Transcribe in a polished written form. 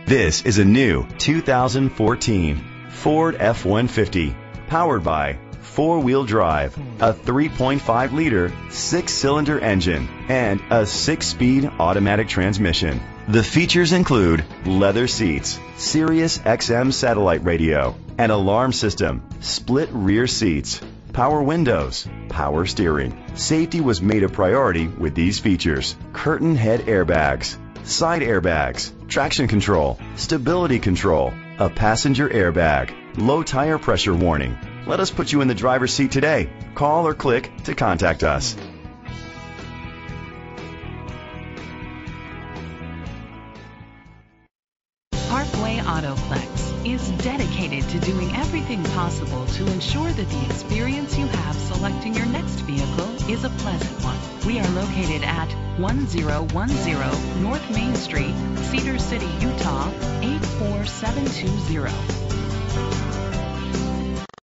This is a new 2014 Ford F-150, powered by four-wheel drive, a 3.5-liter six-cylinder engine, and a six-speed automatic transmission. The features include leather seats, Sirius XM satellite radio, an alarm system, split rear seats, power windows, power steering. Safety was made a priority with these features: curtain head airbags, side airbags, traction control, stability control, a passenger airbag, low tire pressure warning. Let us put you in the driver's seat today. Call or click to contact us. Parkway Autoplex is dedicated to doing everything possible to ensure that the experience you have selecting your next vehicle is a pleasant one. We are located at 1010 North Main Street, Cedar City, Utah, 84720.